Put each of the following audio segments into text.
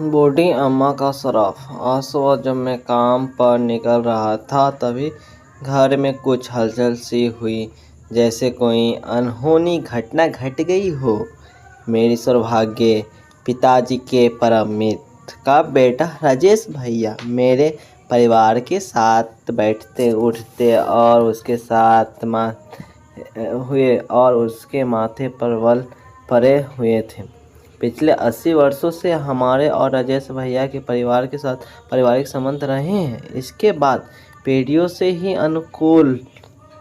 बूढ़ी अम्मा का श्राप। आज सुबह जब मैं काम पर निकल रहा था तभी घर में कुछ हलचल सी हुई, जैसे कोई अनहोनी घटना घट गई हो। मेरी सौभाग्य पिताजी के परम मित्र का बेटा राजेश भैया मेरे परिवार के साथ बैठते उठते और उसके साथ हुए और उसके माथे पर बल पड़े हुए थे। पिछले 80 वर्षों से हमारे और राजेश भैया के परिवार के साथ पारिवारिक संबंध रहे हैं। इसके बाद पीढ़ियों से ही अनुकूल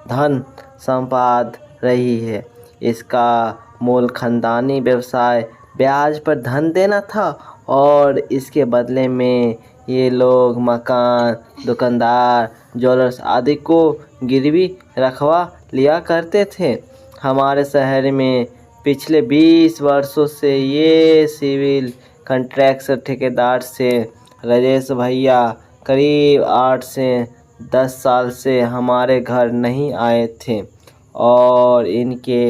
धन संपाद रही है। इसका मूल खानदानी व्यवसाय ब्याज पर धन देना था और इसके बदले में ये लोग मकान, दुकानदार, ज्वेलर्स आदि को गिरवी रखवा लिया करते थे। हमारे शहर में पिछले 20 वर्षों से ये सिविल कॉन्ट्रैक्टर ठेकेदार से राजेश भैया करीब 8 से 10 साल से हमारे घर नहीं आए थे और इनके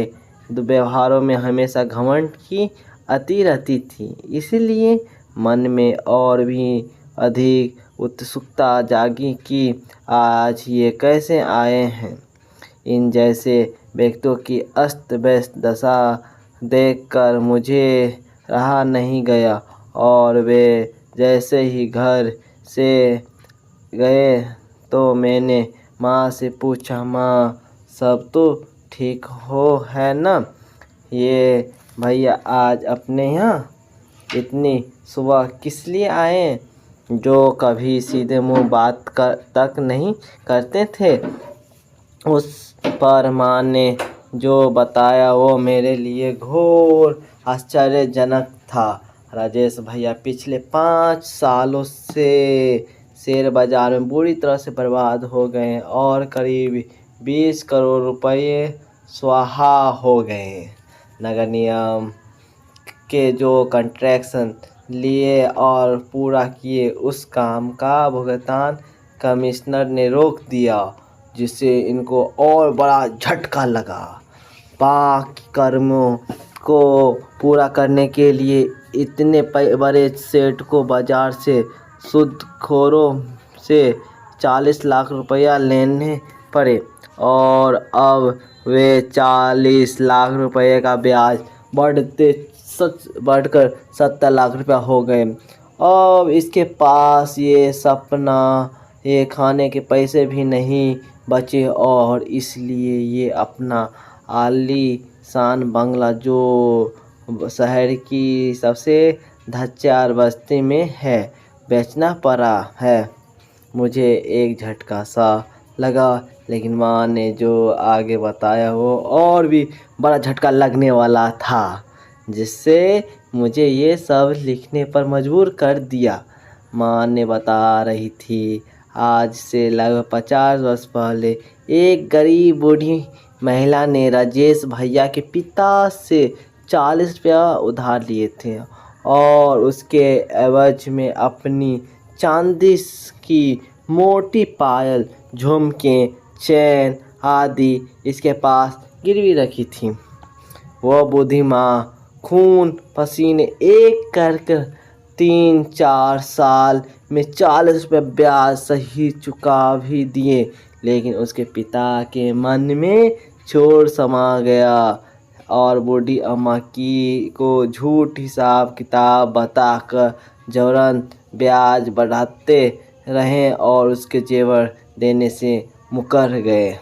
व्यवहारों में हमेशा घमंड की अति रहती थी। इसलिए मन में और भी अधिक उत्सुकता जागी कि आज ये कैसे आए हैं। इन जैसे व्यक्तियों की अस्त व्यस्त दशा देखकर मुझे रहा नहीं गया और वे जैसे ही घर से गए तो मैंने माँ से पूछा, माँ सब तो ठीक हो है ना? ये भैया आज अपने यहाँ इतनी सुबह किस लिए आए? जो कभी सीधे मुंह बात तक नहीं करते थे। उस पर माँ ने जो बताया वो मेरे लिए घोर आश्चर्यजनक था। राजेश भैया पिछले 5 सालों से शेयर बाजार में बुरी तरह से बर्बाद हो गए और करीब 20 करोड़ रुपए स्वाहा हो गए। नगर निगम के जो कॉन्ट्रैक्शन लिए और पूरा किए उस काम का भुगतान कमिश्नर ने रोक दिया, जिससे इनको और बड़ा झटका लगा। बाकी कर्मों को पूरा करने के लिए इतने बड़े सेठ को बाजार से सूदखोरों से 40 लाख रुपया लेने पड़े और अब वे 40 लाख रुपये का ब्याज बढ़कर 70 लाख रुपया हो गए। अब इसके पास ये खाने के पैसे भी नहीं बचे और इसलिए ये अपना आलीशान बंगला जो शहर की सबसे धच्चार बस्ती में है बेचना पड़ा है। मुझे एक झटका सा लगा, लेकिन माँ ने जो आगे बताया वो और भी बड़ा झटका लगने वाला था, जिससे मुझे ये सब लिखने पर मजबूर कर दिया। माँ ने बता रही थी, आज से लगभग 50 वर्ष पहले एक गरीब बूढ़ी महिला ने राजेश भैया के पिता से 40 रुपया उधार लिए थे और उसके एवज में अपनी चांदी की मोटी पायल, झुमके, चैन आदि इसके पास गिरवी रखी थी। वह बूढ़ी माँ खून पसीने एक कर 3-4 साल में 40 रुपये ब्याज सही चुका भी दिए, लेकिन उसके पिता के मन में चोर समा गया और बूढ़ी अम्मा को झूठ हिसाब किताब बताकर जबरन ब्याज बढ़ाते रहे और उसके जेवर देने से मुकर गए।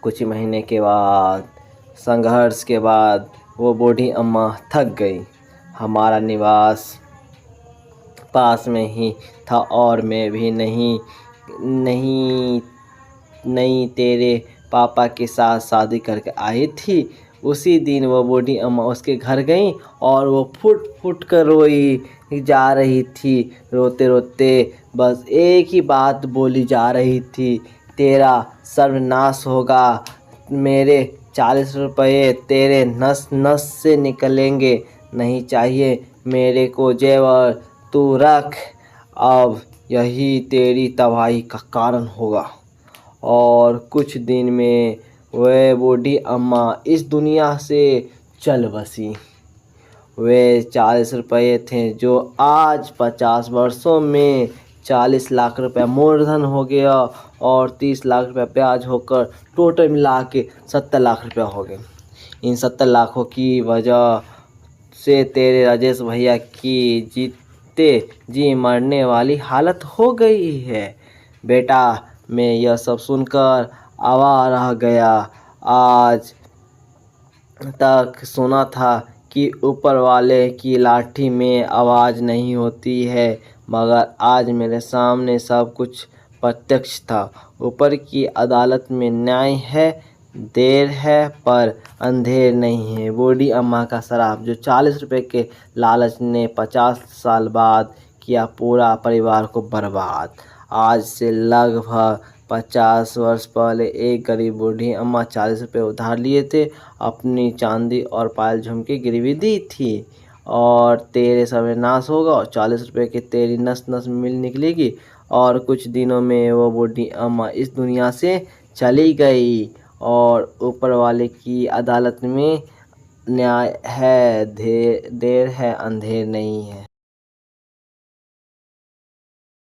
कुछ महीने के बाद संघर्ष के बाद वो बूढ़ी अम्मा थक गई। हमारा निवास पास में ही था और मैं भी नहीं तेरे पापा के साथ शादी करके आई थी। उसी दिन वो बूढ़ी अम्मा उसके घर गई और वो फुट फुट कर रोई जा रही थी। रोते रोते बस एक ही बात बोली जा रही थी, तेरा सर्वनाश होगा, मेरे 40 रुपये तेरे नस नस से निकलेंगे, नहीं चाहिए मेरे को जेवर, तू रख, अब यही तेरी तबाही का कारण होगा। और कुछ दिन में वह बूढ़ी अम्मा इस दुनिया से चल बसी वे 40 रुपये थे जो आज 50 वर्षों में 40 लाख रुपये मूलधन हो गया और 30 लाख रुपये ब्याज होकर टोटल मिला के 70 लाख रुपये हो गए। इन 70 लाखों की वजह से तेरे राजेश भैया की जीते जी मरने वाली हालत हो गई है। बेटा, मैं यह सब सुनकर अवाक रह गया। आज तक सुना था कि ऊपर वाले की लाठी में आवाज़ नहीं होती है, मगर आज मेरे सामने सब कुछ प्रत्यक्ष था। ऊपर की अदालत में न्याय है, देर है पर अंधेर नहीं है। बूढ़ी अम्मा का श्राप, जो 40 रुपए के लालच ने 50 साल बाद किया पूरा परिवार को बर्बाद। आज से लगभग 50 वर्ष पहले एक गरीब बूढ़ी अम्मा 40 रुपये उधार लिए थे, अपनी चांदी और पायल झुमके गिरवी दी थी। और तेरे सर्वनाश होगा और 40 रुपये की तेरी नस नस मिल निकलेगी और कुछ दिनों में वो बूढ़ी अम्मा इस दुनिया से चली गई। और ऊपर वाले की अदालत में न्याय है, देर है, अंधेर नहीं है।